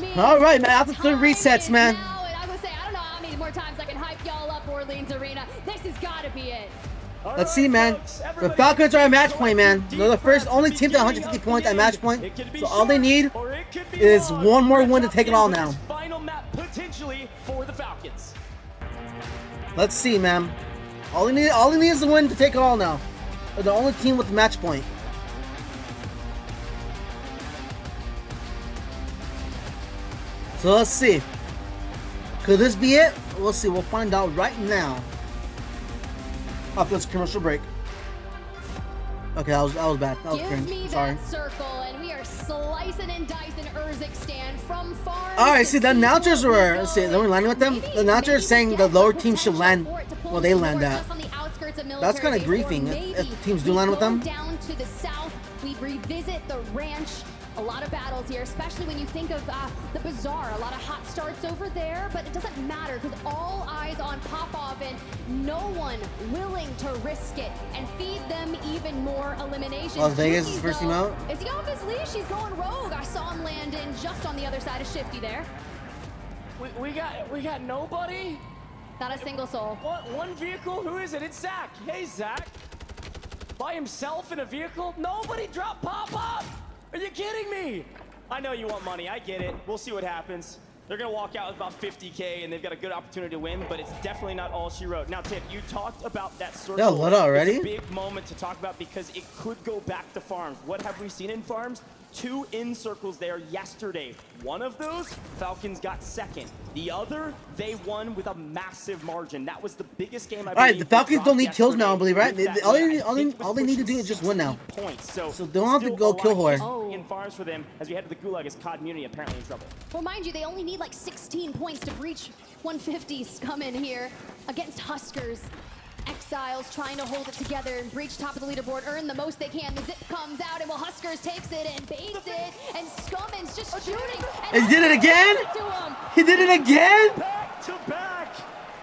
means All right, man. After 3 resets, man. now, and I would say, I don't know how many more times I can hype y'all up, Orleans Arena. This has got to be it. Let's see, man. The Falcons are at match point, man. They're the first only team to 150 points at match point. So all they need is one more win to take it all now. Final map potentially for the Falcons. Let's see, man. All they need is the win to take it all now. They're the only team with the match point. So let's see. Could this be it? We'll see. We'll find out right now. After this commercial break. Okay, that was bad. That was cringe. Give me Sorry. that circle, and we are slicing and dicing Urzikstan from far. All right, see, the announcers were. Let's see, then we're landing with them. The announcers saying the lower team should land where they land at. That's kind of griefing if teams do land with them. Down to the south, we revisit the ranch. A lot of battles here, especially when you think of the Bazaar. A lot of hot starts over there, but it doesn't matter because all eyes on Popov and no one willing to risk it and feed them even more eliminations. Las Vegas is first team out. Is he off his leash? He's going rogue. I saw him land in just on the other side of Shifty there. We got nobody? Not a single soul. What, one vehicle? Who is it? It's Zach. Hey, Zach. By himself in a vehicle? Nobody dropped Popov? Are you kidding me? I know you want money. I get it. We'll see what happens. They're going to walk out with about 50K, and they've got a good opportunity to win, but it's definitely not all she wrote. Now, Tip, you talked about that circle. Yeah, what already? It's a big moment to talk about because it could go back to farms. What have we seen in farms? 2 in circles there yesterday. One of those, Falcons got second. The other, they won with a massive margin. That was the biggest game I believe. All right, the Falcons don't need kills now, I believe, right? All they need to do is just win now. Points. So they don't have to go kill whore. In farms for them as we head to the Gulag as COD Muni apparently in trouble. Well, mind you, they only need like 16 points to breach 150 scum in here against Huskers. Exiles trying to hold it together and breach top of the leaderboard, earn the most they can. The zip comes out, and well, Huskers takes it and baits it, and Scumman's just shooting. And he did it again? He did it again? Back to back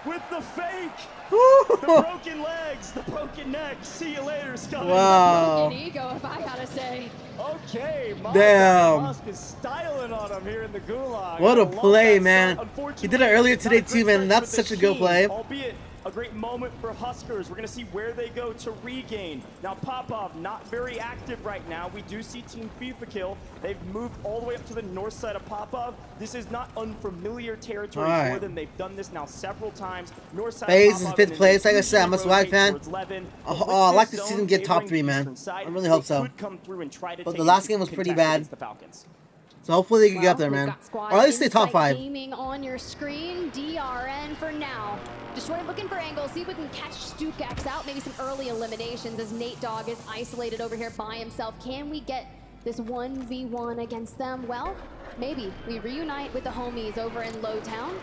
with the fake. The broken legs, the broken neck. See you later, Scumman. Wow. Broken ego, if I gotta say. Okay, damn. Musk is styling on him here in the Gulag. What a play, man. He did it earlier today too, man. That's such a good play. Albeit a great moment for Huskers. We're going to see where they go to regain. Now, Popov, not very active right now. We do see Team FIFA kill. They've moved all the way up to the north side of Popov. This is not unfamiliar territory for them. They've done this now several times. North side FaZe is 5th place. Like I said, I'm a swag fan. I like to see them get top 3, man. I really hope so. But the last game was pretty bad. So hopefully they can get up there, man. Or at least stay top 5. Gaming on your screen, DRN for now. Destroy looking for angles, see if we can catch StuKax out. Maybe some early eliminations as Nate Dogg is isolated over here by himself. Can we get this 1v1 against them? Well, maybe. We reunite with the homies over in Lowtown.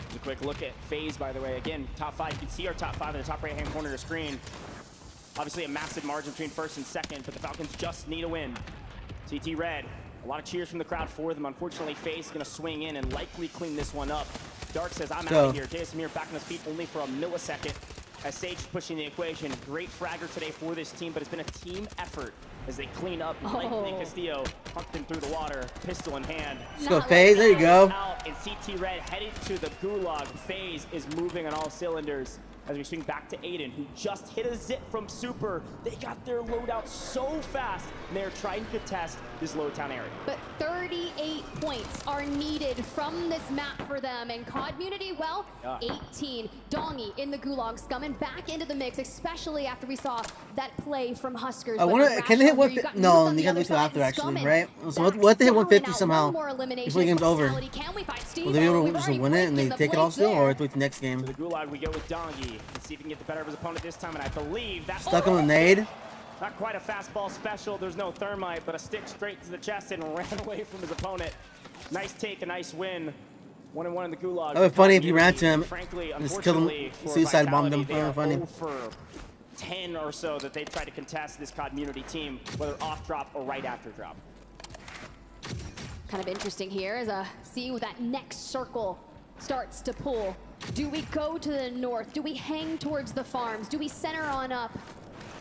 Just a quick look at FaZe, by the way. Again, top 5. You can see our top 5 in the top right-hand corner of the screen. Obviously a massive margin between first and second, but the Falcons just need a win. CT Red. A lot of cheers from the crowd for them. Unfortunately, FaZe going to swing in and likely clean this one up. Dark says, I'm out of here. Samir back on his feet only for a millisecond as Sage is pushing the equation. Great fragger today for this team, but it's been a team effort as they clean up. Likely Castillo pumped him through the water, pistol in hand. Let's go, FaZe. There you go. Out, and CT Red headed to the Gulag. FaZe is moving on all cylinders. As we swing back to Aiden, who just hit a zip from Super. They got their loadout so fast, and they're trying to contest this Lowtown area. But 38 points are needed from this map for them. And COD Munity, well, 18. Dongy in the Gulag, Scumman back into the mix, especially after we saw that play from Huskers. I wonder, can they hit 150? No, you gotta wait till after, actually, right? So what if they hit 150 somehow before the game's over? Will they be able to just win it and they take it off still, or wait the next game? To the Gulag we go with Dongy. Let's see if he can get the better of his opponent this time, and I believe that's stuck on the nade. Not quite a fastball special. There's no thermite, but a stick straight to the chest and ran away from his opponent. Nice take, a nice win. 1-1 in the Gulag. That would be funny if you ran to him frankly, and just killed him, suicide bombed him. That would be funny. For 10 or so that they've tried to contest this COD Munity team, whether off drop or right after drop. Kind of interesting here as see what that next circle starts to pull. Do we go to the north? Do we hang towards the farms? Do we center on up?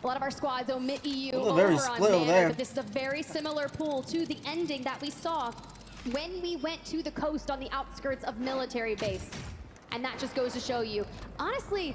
A lot of our squads omit EU over on Manor, but this is a very similar pool to the ending that we saw when we went to the coast on the outskirts of military base. And that just goes to show you, honestly,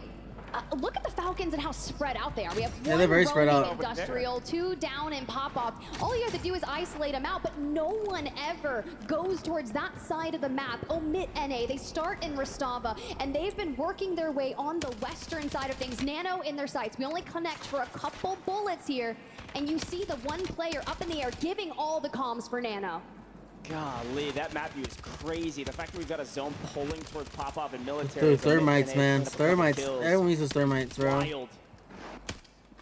look at the Falcons and how spread out they are. We have one they're very spread roaming out. industrial, 2 down and pop off. All you have to do is isolate them out, but no one ever goes towards that side of the map. Omit NA. They start in Rostava, and they've been working their way on the western side of things. Nano in their sights. We only connect for a couple bullets here, and you see the one player up in the air giving all the comms for Nano. Golly, that map view is crazy. The fact that we've got a zone pulling towards Popov and military. Dude, thermites, man. Thermites. Everyone uses thermites, bro. Wild.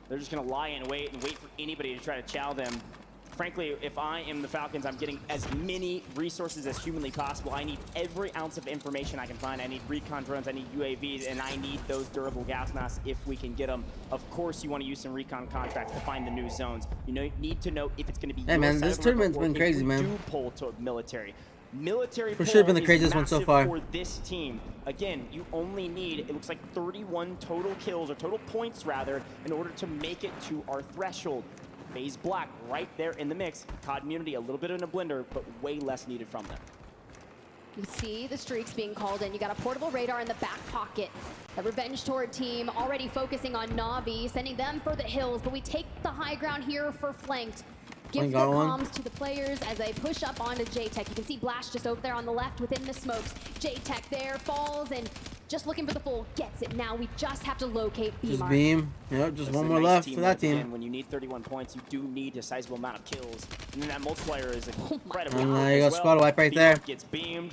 They're just gonna lie and wait for anybody to try to chow them. Frankly, if I am the Falcons, I'm getting as many resources as humanly possible. I need every ounce of information I can find. I need recon drones, I need UAVs, and I need those durable gas masks if we can get them. Of course, you want to use some recon contracts to find the new zones. You need to know if it's going to be. Hey man, this tournament's been crazy, man. Do pull to military. Military for sure been the pull craziest is one so massive far. For this team, again, you only need, it looks like 31 total kills, or total points rather, in order to make it to our threshold. FaZe Black right there in the mix. COD Immunity a little bit in a blender, but way less needed from them. You see the streaks being called in. You got a portable radar in the back pocket. The Revenge Tour team already focusing on Navi, sending them for the hills, but we take the high ground here for flanked. Give the comms to the players as they push up onto J-Tech. You can see Blast just over there on the left within the smokes. J-Tech there, falls, and just looking for the full, gets it. Now we just have to locate B-Mark. Just beam. Yep, just one more left for that team. Again, when you need 31 points, you do need a sizable amount of kills. And then that multiplier is incredible. You got squad wipe right there. Gets beamed.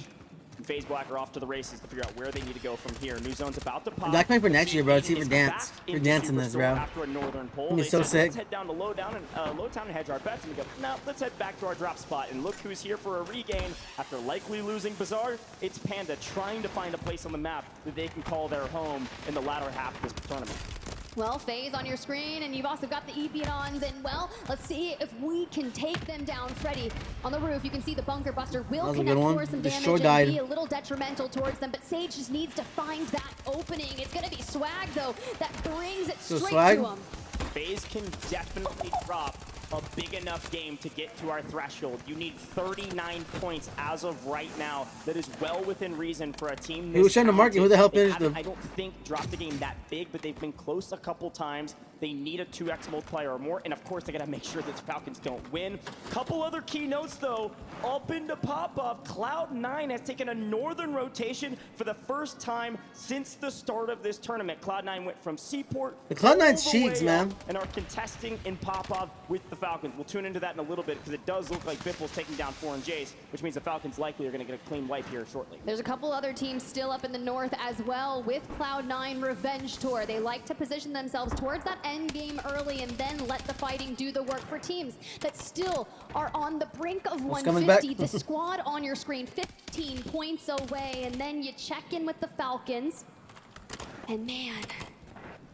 FaZe Black are off to the races to figure out where they need to go from here. New zone's about to pop. Black for next year, bro. It's even dance. We're dancing this, bro. After a northern pull, He's so sick. Let's head down to Lowtown and hedge our bets. And we go, no, let's head back to our drop spot. And look who's here for a regain. After likely losing Bazaar, it's Panda trying to find a place on the map that they can call their home in the latter half of this tournament. Well, FaZe on your screen, and you've also got the Epions, and well, let's see if we can take them down. Freddy on the roof, you can see the bunker buster will connect for some damage and be a little detrimental towards them, but Sage just needs to find that opening. It's gonna be Swag, though, that brings it straight to him. FaZe can definitely drop a big enough game to get to our threshold. You need 39 points as of right now. That is well within reason for a team this He was trying to market who the hell finished them. I don't think dropped the game that big, but they've been close a couple times. They need a 2x multiplier or more, and of course they gotta make sure that the Falcons don't win. Couple other key notes though, up into pop-off, Cloud9 has taken a northern rotation for the first time since the start of this tournament. Cloud9 went from Seaport. The Cloud9's cheeks, man. And are contesting in pop-off with the Falcons. We'll tune into that in a little bit because it does look like Biffle's taking down 4 and Jace, which means the Falcons likely are gonna get a clean wipe here shortly. There's a couple other teams still up in the north as well with Cloud9 Revenge Tour. They like to position themselves towards that end game early and then let the fighting do the work for teams that still are on the brink of 150. The squad on your screen, 15 points away, and then you check in with the Falcons. And man,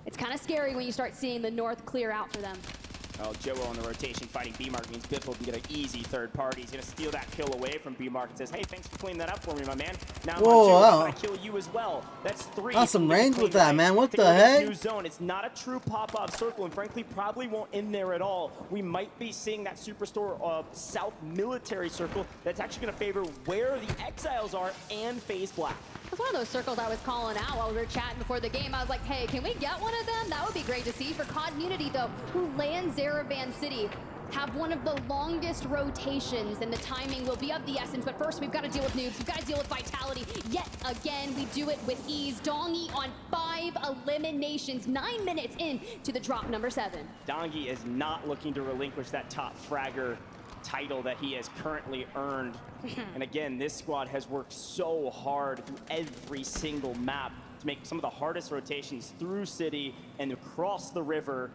it's kind of scary when you start seeing the north clear out for them. Oh, Joe on the rotation fighting B-Mark means Biffle can get an easy third party. He's going to steal that kill away from B-Mark and says, hey, thanks for cleaning that up for me, my man. Now I'm going to kill you as well. That's 3. Got some range with that, man. What the heck? New zone. It's not a true pop-off circle, and frankly, probably won't end there at all. We might be seeing that Superstore South military circle that's actually going to favor where the Exiles are and FaZe Black. It's one of those circles I was calling out while we were chatting before the game. I was like, hey, can we get one of them? That would be great to see. For COD Immunity, though, who lands Zaravan City, have one of the longest rotations, and the timing will be of the essence. But first, we've got to deal with noobs. We've got to deal with Vitality. Yet again, we do it with ease. Dongi on 5 eliminations, 9 minutes in to the drop number 7. Dongi is not looking to relinquish that top fragger title that he has currently earned. And again, this squad has worked so hard through every single map to make some of the hardest rotations through city and across the river.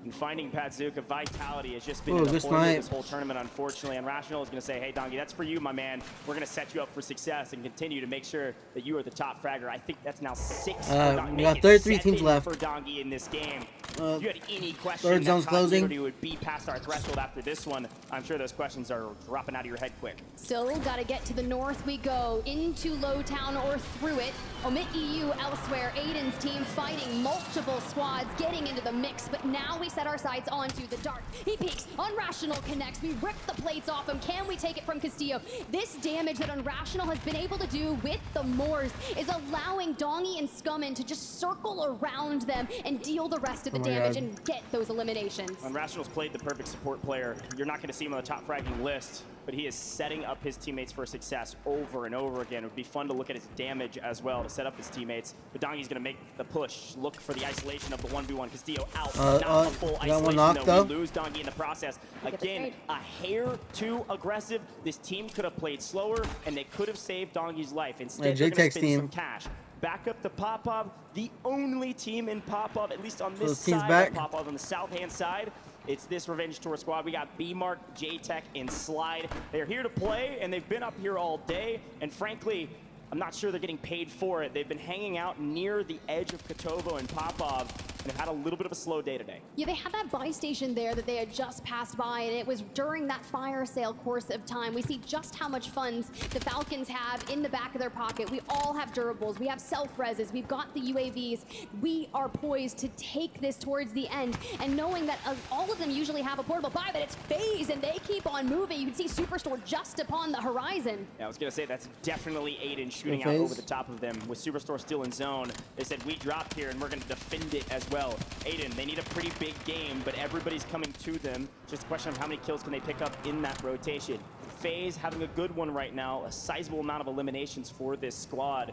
And finding Patzuka, Vitality has just been in the point of this whole tournament, unfortunately. And Rational is going to say, hey, Dongi, that's for you, my man. We're going to set you up for success and continue to make sure that you are the top fragger. I think that's now 6 we got 33 teams left for Dongi in this game. If you had any question Third that zone's closing. continuity would be past our threshold after this one, I'm sure those questions are dropping out of your head quick. Still got to get to the north we go, into Lowtown or through it. Omit EU elsewhere. Aiden's team fighting multiple squads, getting into the mix, but now we set our sights onto the dark. He peeks, Unrational connects, we rip the plates off him. Can we take it from Castillo? This damage that Unrational has been able to do with the Moors is allowing Dongy and Scummin to just circle around them and deal the rest of the damage and get those eliminations. Unrational's played the perfect support player. You're not going to see him on the top fragging list, but he is setting up his teammates for success over and over again. It would be fun to look at his damage as well to set up his teammates. But Dongy's going to make the push, look for the isolation of the 1v1. Castillo out, not a full isolation though. We lose Dongy in the process. Again, a hair too aggressive. This team could have played slower, and they could have saved Dongy's life. Instead, they're going to spend some cash. Back up to Popov, the only team in Popov, at least on this side of Popov, on the south-hand side. It's this Revenge Tour squad. We got B-Mark, J-Tech, and Slide. They're here to play, and they've been up here all day. And frankly, I'm not sure they're getting paid for it. They've been hanging out near the edge of Kotovo and Popov, and have had a little bit of a slow day today. Yeah, they had that buy station there that they had just passed by, and it was during that fire sale course of time. We see just how much funds the Falcons have in the back of their pocket. We all have durables. We have self-reses. We've got the UAVs. We are poised to take this towards the end, and knowing that all of them usually have a portable buy, but it's FaZe, and they keep on moving. You can see Superstore just upon the horizon. Yeah, I was going to say, that's definitely Aiden shooting out over the top of them. With Superstore still in zone, they said, we dropped here, and we're going to defend it as well. Aiden, they need a pretty big game, but everybody's coming to them. Just a question of how many kills can they pick up in that rotation. FaZe having a good one right now, a sizable amount of eliminations for this squad.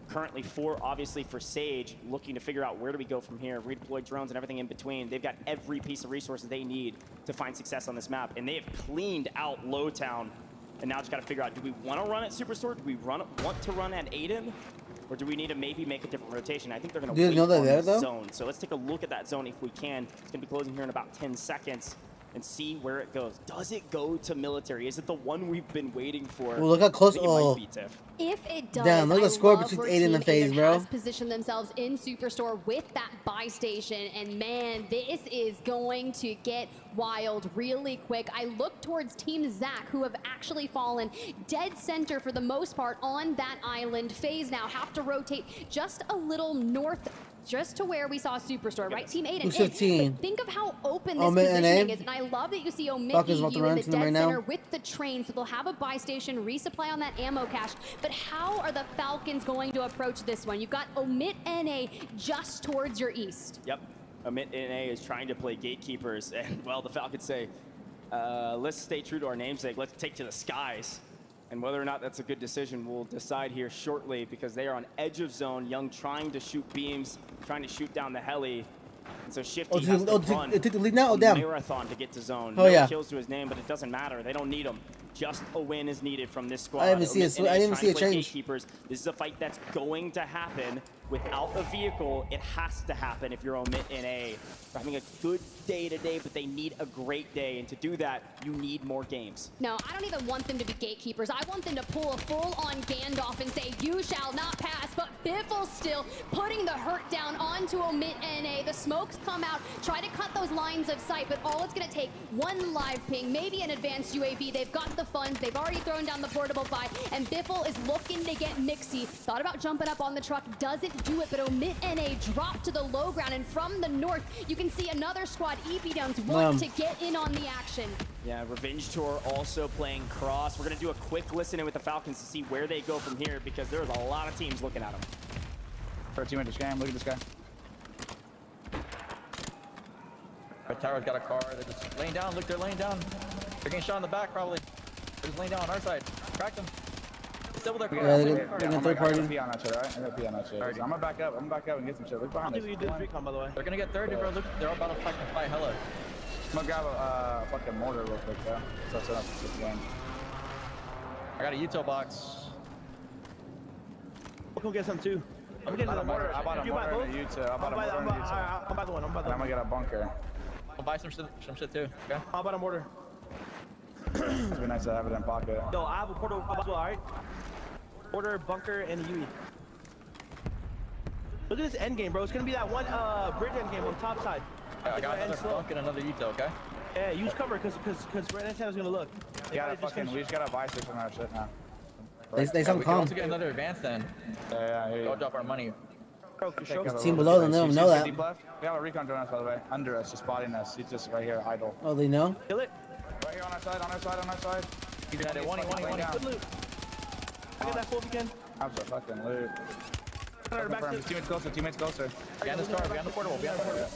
Currently 4, obviously, for Sage, looking to figure out where do we go from here. Redeploy drones and everything in between. They've got every piece of resources they need to find success on this map, and they have cleaned out Lowtown. And now just got to figure out, do we want to run at Superstore? Do we want to run at Aiden? Or do we need to maybe make a different rotation? I think they're going to wait on the zone. So let's take a look at that zone if we can. It's going to be closing here in about 10 seconds and see where it goes. Does it go to military? Is it the one we've been waiting for? Well, look how close. If it does, damn, look at the score between Aiden and FaZe, bro. Has positioned themselves in Superstore with that buy station, and man, this is going to get wild really quick. I look towards Team Zach, who have actually fallen dead center for the most part on that island. FaZe now have to rotate just a little north, just to where we saw Superstore, right? Team Aiden. 15. But think of how open this positioning is, and I love that you see Omit EU in the dead center with the train, so they'll have a buy station, resupply on that ammo cache. But how are the Falcons going to approach this one? You've got Omit NA just towards your east. Yep, Omit NA is trying to play gatekeepers, and well, the Falcons say, let's stay true to our namesake. Let's take to the skies. And whether or not that's a good decision, we'll decide here shortly, because they are on edge of zone. Young trying to shoot beams, trying to shoot down the heli. And so Shifty has to run it took the lead now? Damn. marathon to get to zone. Oh, no kills to his name, but it doesn't matter. They don't need him. Just a win is needed from this squad. I didn't even see a change. Gatekeepers. This is a fight that's going to happen. Without a vehicle, it has to happen if you're Omit NA. They're having a good day today, but they need a great day. And to do that, you need more games. No, I don't even want them to be gatekeepers. I want them to pull a full-on Gandalf and say, you shall not pass. But Biffle still putting the hurt down onto Omit NA. The smokes come out, try to cut those lines of sight, but all it's going to take, one live ping, maybe an advanced UAV. They've got the funds. They've already thrown down the portable buy, and Biffle is looking to get mixy. Thought about jumping up on the truck, doesn't do it, but Omit NA dropped to the low ground, and from the north, you can see another squad, EP Downs, want to get in on the action. Yeah, Revenge Tour also playing cross. We're going to do a quick listen in with the Falcons to see where they go from here, because there's a lot of teams looking at them. Our team at the scam, look at this guy. Our tower's got a car, they're just laying down, look, they're laying down. They're getting shot in the back, probably. They're just laying down on our side. Cracked them. Still with their car. Yeah, they're gonna third party. I'm gonna pee on that shit, alright? I'm gonna pee on that shit. I'm gonna back up and get some shit. Look behind us. By the way. They're gonna get third, bro. Look, they're all about to fucking fight hella. I'm gonna grab a fucking mortar real quick, though. So set up this game. I got a Uto box. We'll come get some too. I'm getting a mortar. I bought a mortar and a Uto. I bought a mortar and a Uto. I'm by the one. I'm gonna get a bunker. I'll buy some shit too, okay? How about a mortar? It'd be nice to have it in pocket. Yo, I have a portal as well, alright? Mortar, bunker, and a UE. Look at this end game, bro. It's gonna be that one bridge end game on top side. Yeah, I got another funk and another Uto, okay? Yeah, use cover because right next time is gonna look. We just gotta buy 600 shit now. They We some can calm. also get another advance then. Yeah, yeah. Go drop our money. Team below them, they don't know that. We have a recon drone us, by the way. Under us, just spotting us. He's just right here, idle. Oh, they know? Kill it. Right here on our side, on our side, on our side. He's at it. One. Good loot. Get that full if you can. I'm so fucking loot. Back to Teammates closer. Behind this car, behind the portable, behind the portable.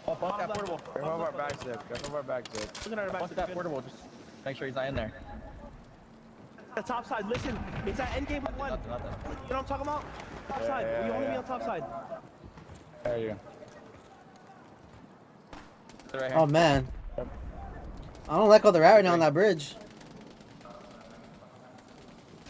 Oh, bump that portable. Careful of our bag zip. Careful of our bag zip. Looking at our back. Bump that portable, just make sure he's not in there. The top side, listen, it's that end game one. Nothing. You know what I'm talking about? Top side, we only be on top side. There you go. Right Oh, man. I don't like how they're at right now on that bridge.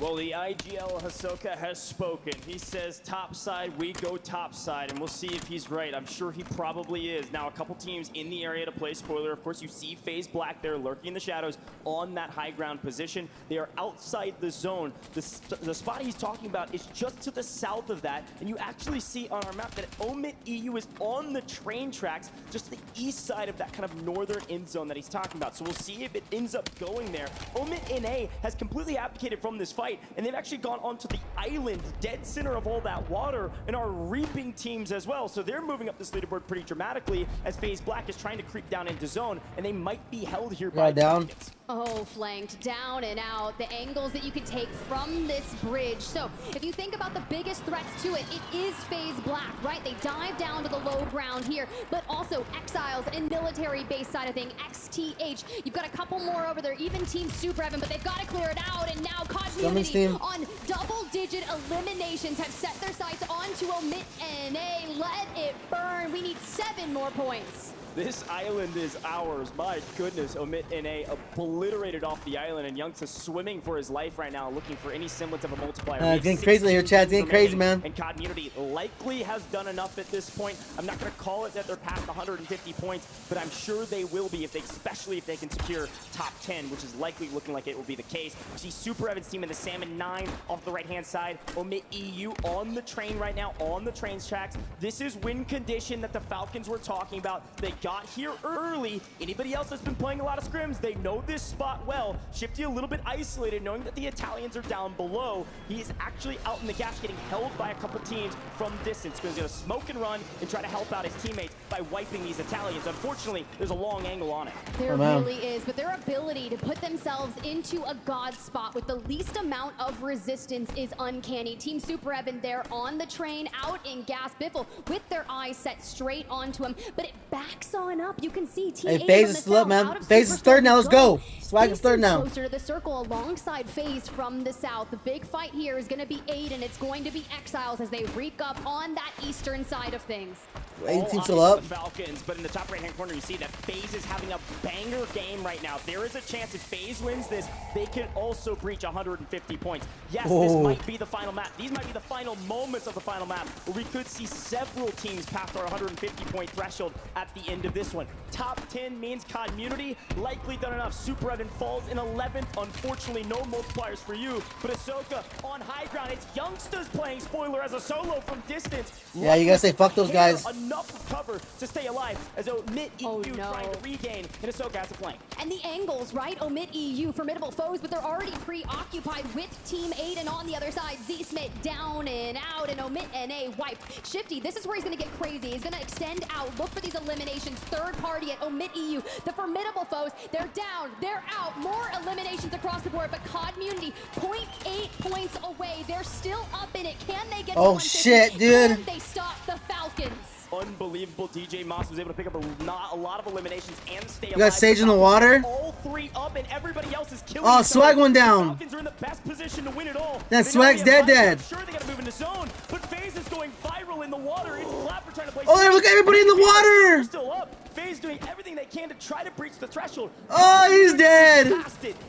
Well, the IGL Hisoka has spoken. He says topside, we go topside, and we'll see if he's right. I'm sure he probably is. Now, a couple teams in the area to play spoiler. Of course, you see FaZe Black there lurking in the shadows on that high ground position. They are outside the zone. The spot he's talking about is just to the south of that, and you actually see on our map that Omit EU is on the train tracks, just to the east side of that kind of northern end zone that he's talking about. So we'll see if it ends up going there. Omit NA has completely abdicated from this fight, and they've actually gone onto the island, dead center of all that water, and are reaping teams as well. So they're moving up this leaderboard pretty dramatically as FaZe Black is trying to creep down into zone, and they might be held here by down. Falcons. Oh, flanked down and out. The angles that you can take from this bridge. So if you think about the biggest threats to it, it is FaZe Black, right? They dive down to the low ground here, but also Exiles and military base side of thing, XTH. You've got a couple more over there, even Team Super Evan, but they've got to clear it out. And now Community on double-digit eliminations have set their sights onto Omit NA. Let it burn. We need 7 more points. This island is ours. My goodness, Omit NA obliterated off the island, and Youngsta swimming for his life right now, looking for any semblance of a multiplier. It's getting crazy here, Chad. It's getting crazy, man. And Community likely has done enough at this point. I'm not going to call it that they're past 150 points, but I'm sure they will be, especially if they can secure top 10, which is likely looking like it will be the case. You see Super Evan's team in the Salmon 9 off the right-hand side. Omit EU on the train right now, on the train's tracks. This is win condition that the Falcons were talking about. They got here early. Anybody else that's been playing a lot of scrims, they know this spot well. Shifty a little bit isolated, knowing that the Italians are down below. He is actually out in the gas, getting held by a couple teams from distance, because he's going to smoke and run and try to help out his teammates by wiping these Italians. Unfortunately, there's a long angle on it. There really is, but their ability to put themselves into a god spot with the least amount of resistance is uncanny. Team Super Evan there on the train, out in gas. Biffle with their eyes set straight onto him, but it backs on up. You can see T8 Hey, FaZe is split, man. FaZe is third now. Let's go. Swag is third now. Closer to the circle alongside FaZe from the south. The big fight here is going to be 8, and it's going to be Exiles as they reek up on that eastern side of things. 18 still up. The Falcons, but in the top right-hand corner, you see that FaZe is having a banger game right now. There is a chance if FaZe wins this, they can also breach 150 points. Yes, this might be the final map. These might be the final moments of the final map, where we could see several teams past our 150-point threshold at the end of this one. Top 10 means Community likely done enough. Super Evan falls in 11th. Unfortunately, no multipliers for you, but Hisoka on high ground. It's Youngstas playing spoiler as a solo from distance. Yeah, you gotta say fuck those guys. Enough cover to stay alive as Omit EU trying to regain, and Hisoka has a flank. And the angles, right? Omit EU, formidable foes, but they're already preoccupied with Team 8, and on the other side, Z-Smith down and out, and Omit NA wiped. Shifty, this is where he's gonna get crazy. He's gonna extend out, look for these eliminations. Third party at Omit EU. The formidable foes, they're down, they're out. More eliminations across the board, but Community 0.8 points away. They're still up in it. Can they get to 150? Shit, dude. Can they stop the Falcons? Unbelievable. DJ Moss was able to pick up a lot of eliminations and stay alive. You got Sage in the water. All 3 up, and everybody else is killing. Oh, Swag went down. Falcons are in the best position to win it all. That Swag's dead. Sure, they got to move into zone, but FaZe is going viral in the water. It's Clapper trying to play. Oh, look at everybody in the water. They're still up. FaZe doing everything they can to try to breach the threshold. Oh, he's dead.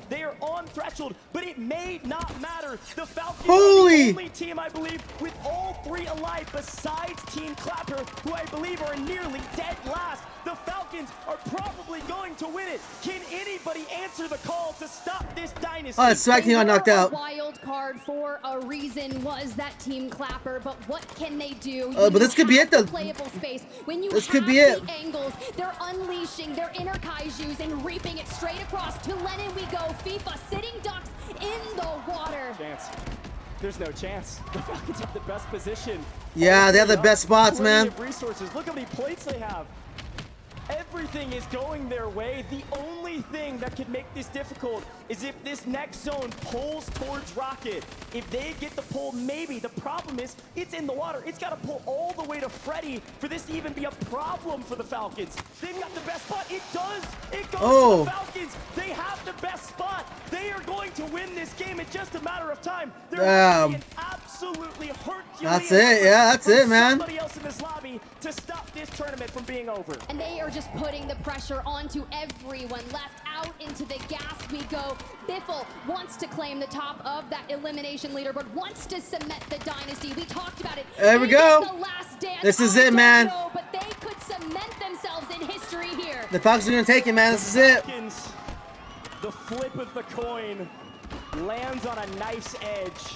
They are on threshold, but it may not matter. The Falcons Holy. are the only team, I believe, with all three alive besides Team Clapper, who I believe are nearly dead last. The Falcons are probably going to win it. Can anybody answer the call to stop this dynasty? Oh, Swaggy got knocked out. Wild card for a reason was that Team Clapper, but what can they do? But this could be it though. Playable space. When you This have could be it. the angles, they're unleashing their inner kaijus and reaping it straight across. To Lennon we go. FIFA sitting ducks in the water. Chance. There's no chance. The Falcons have the best position. Yeah, they have the best spots, Plenty man. of resources. Look how many plates they have. Everything is going their way. The only thing that could make this difficult is if this next zone pulls towards Rocket. If they get the pull, maybe. The problem is it's in the water. It's got to pull all the way to Freddy for this to even be a problem for the Falcons. They've got the best spot. It does. It goes to the Falcons. They have the best spot. They are going to win this game. It's just a matter of time. They're Damn. an absolutely Herculean That's it. Yeah, that's for it, man. somebody else in this lobby to stop this tournament from being over. And they are just putting the pressure onto everyone. Left out into the gas we go. Biffle wants to claim the top of that elimination leaderboard, wants to cement the dynasty. We talked about it. There we They go. get the last dance. This is I it, don't man. know, but they could cement themselves in history here. The Falcons are gonna take it, man. This is it. Falcons, the flip of the coin lands on a nice edge.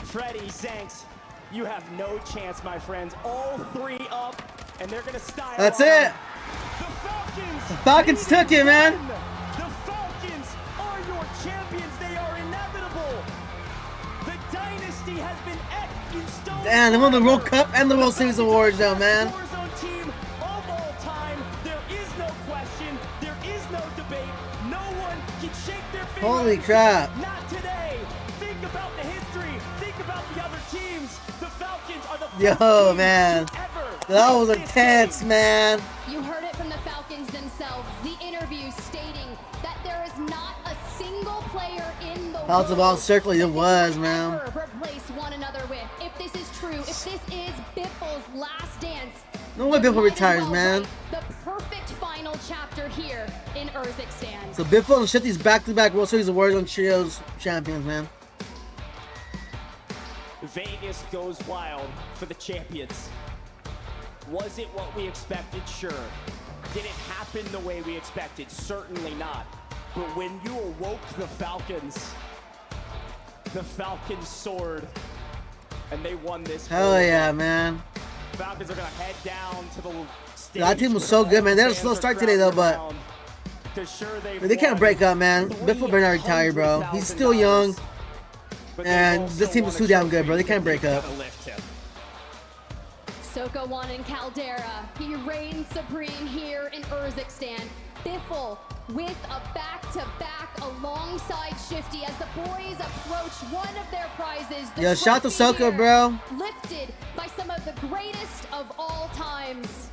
Freddy, Zanks, you have no chance, my friends. All three up, and they're gonna style. That's on it. them. The Falcons took it, man. The Falcons are your champions. They are inevitable. The dynasty has been etched in stone. Damn, they won the World forever. Cup and the World Series of Warzone, man. Warzone team of all time. There is no question. There is no debate. No one can shake their finger. Holy and say, crap. Not today. Think about the history. Think about the other teams. The Falcons are the Yo, best team man. to ever That was win this intense, game. man. You heard it from the Falcons themselves. The interview stating that there is not a single player in the That was world about circling. It that they was, will man. ever replace one another with. If this is true, if this is Biffle's last dance, No way then Biffle might as retires, well man. write the perfect final chapter here in Urzikstan. So Biffle and Shifty's back-to-back World Series of Warzone Trios champions, man. Vegas goes wild for the champions. Was it what we expected? Sure. Did it happen the way we expected? Certainly not. But when you awoke the Falcons soared and they won this. Hell yeah, man. Falcons are gonna head down to the stage. That team was so good, man. They had a slow start today, though, but they can't break up, man. Biffle better not retire, bro. He's still young, and this team is too damn good, bro. They can't break up. Hisoka won in Caldera. He reigns supreme here in Urzikstan. Biffle with a back-to-back alongside Shifty as the boys approach one of their prizes. The Yo, shout out to trophy Hisoka, here, bro. Lifted by some of the greatest of all times.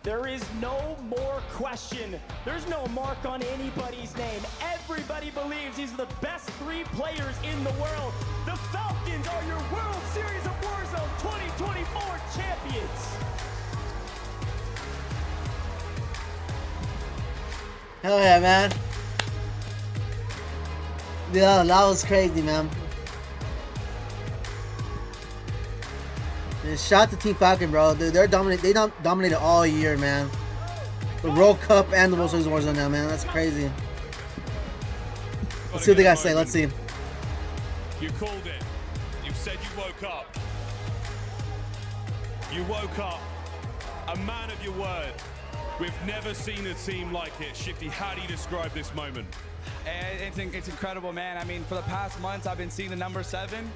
There is no more question. There's no mark on anybody's name. Everybody believes these are the best three players in the world. The Falcons are your World Series of Warzone 2024 champions. Hell yeah, man. Yeah, that was crazy, man. Yeah, shout out to Team Falcon, bro. They dominated all year, man. The World Cup and the World Series of Warzone now, man. That's crazy. Let's see what they gotta say. Let's see. You called it. You said you woke up. You woke up. A man of your word. We've never seen a team like it. Shifty, how do you describe this moment? It's incredible, man. I mean, for the past months, I've been seeing the number 7,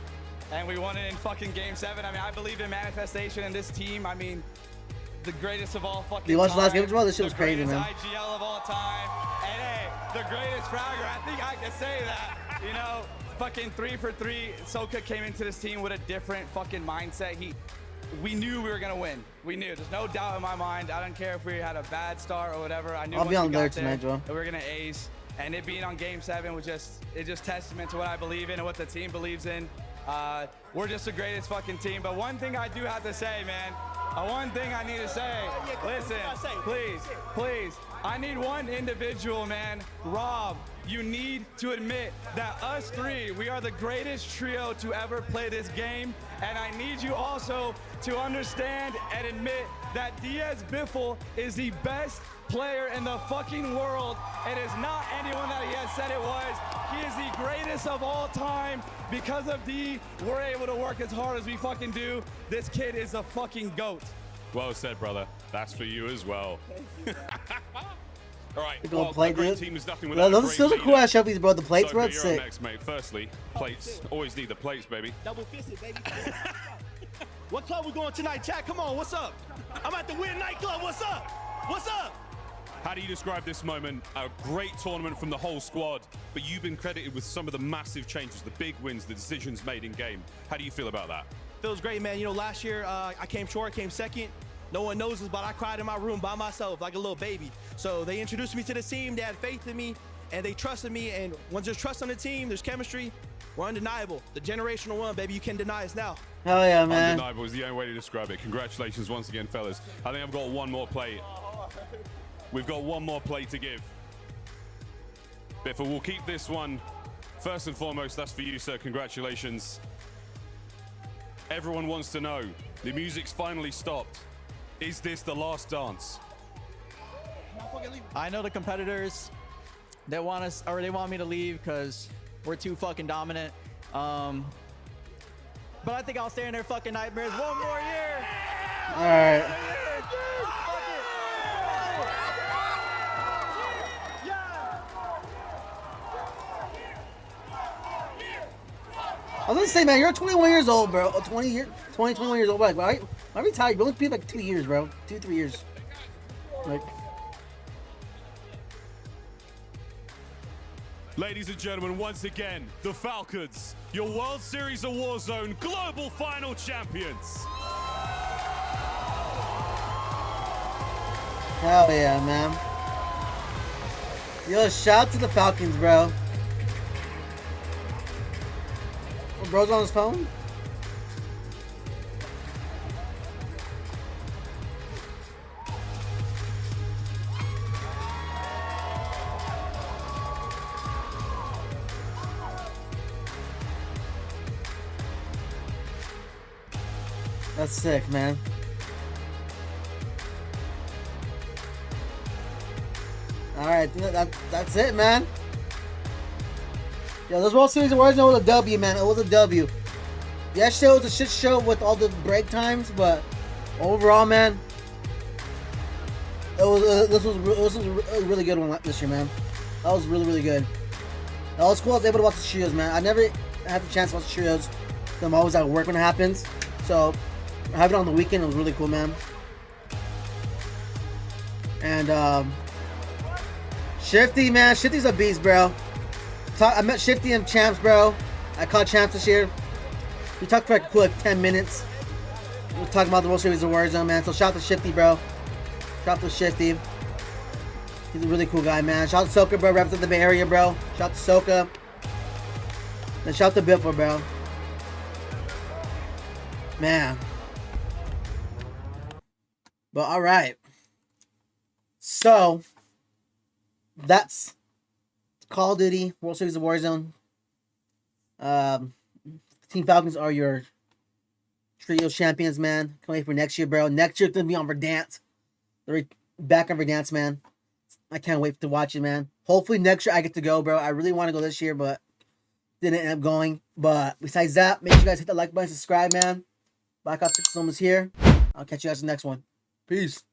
and we won it in fucking Game 7. I mean, I believe in manifestation in this team. I mean, the greatest of all fucking Did you watch the last game time, as well? This shit was the crazy, greatest man. IGL of all time. And hey, the greatest fragger. I think I can say that. You know, fucking 3 for 3. Hisoka came into this team with a different fucking mindset. We knew we were gonna win. We knew. There's no doubt in my mind. I don't care if we had a bad start or whatever. I knew I'll once be on we got there there tonight, Joe. that we were gonna ace. And it being on Game 7 was just testament to what I believe in and what the team believes in. We're just the greatest fucking team. But one thing I do have to say, man. One thing I need to say. Listen, please. I need one individual, man. Rob, you need to admit that us three, we are the greatest trio to ever play this game. And I need you also to understand and admit that Diaz Biffle is the best player in the fucking world. It is not anyone that he has said it was. He is the greatest of all time. Because of D, we're able to work as hard as we fucking do. This kid is a fucking GOAT. Well said, brother. That's for you as well. All right, We're gonna well, play, a great dude. team is nothing without a Those are great still the cool leader. ass Shifties, bro. The plates, bro. Hisoka, It's you're up sick. next, mate. Firstly, plates. Always need the plates, baby. Double fisted, baby. What club we going tonight, chat? Come on, what's up? I'm at the Weird Nightclub. What's up? What's up? How do you describe this moment? A great tournament from the whole squad, but you've been credited with some of the massive changes, the big wins, the decisions made in game. How do you feel about that? Feels great, man. You know, last year I came short, came second. No one knows this, but I cried in my room by myself like a little baby. So they introduced me to the team, they had faith in me, and they trusted me. And once there's trust on the team, there's chemistry, we're undeniable. The generational one, baby, you can't deny us now. Hell yeah, man. Undeniable is the only way to describe it. Congratulations once again, fellas. I think I've got one more plate. We've got one more plate to give. Biffle, we'll keep this one. First and foremost, that's for you, sir. Congratulations. Everyone wants to know, the music's finally stopped. Is this the last dance? I know the competitors that want us, or they want me to leave because we're too fucking dominant. But I think I'll stay in their fucking nightmares one more year. All right. I was gonna say, man, you're 21 years old, bro. 21 years old. Like, why are you tired? You only played like 2 years, bro. 2-3 years. Like, Ladies and gentlemen, once again, the Falcons, your World Series of Warzone Global Final Champions. hell yeah, man. Yo, shout out to the Falcons, bro. Oh, bro's on his phone? That's sick, man. Alright, that's it, man. Yeah, this World Series of Warzone was a W, man. It was a W. Yesterday was a shit show with all the break times, but overall, man, this was a really good one this year, man. That was really good. That was cool. I was able to watch the trios, man. I never had the chance to watch the trios. I'm always at work when it happens, so having it on the weekend, it was really cool, man. And Shifty, man, Shifty's a beast, bro. I met Shifty in Champs, bro. I caught Champs this year. We talked for like a cool 10 minutes. We were talking about the World Series of Warzone, man. So shout out to Shifty, bro. Shout out to Shifty. He's a really cool guy, man. Shout out to Hisoka, bro. Represent the Bay Area, bro. Shout out to Hisoka. And shout out to Biffle, bro. Man. But alright. So that's Call of Duty World Series of Warzone. Team Falcons are your trio champions, man. Can't wait for next year, bro. Next year, it's gonna be on Verdansk. They're back on Verdansk, man. I can't wait to watch it, man. Hopefully next year I get to go, bro. I really want to go this year, but didn't end up going. But besides that, make sure you guys hit the like button, subscribe, man. Black Ops 6 is almost here. I'll catch you guys in the next one. Peace.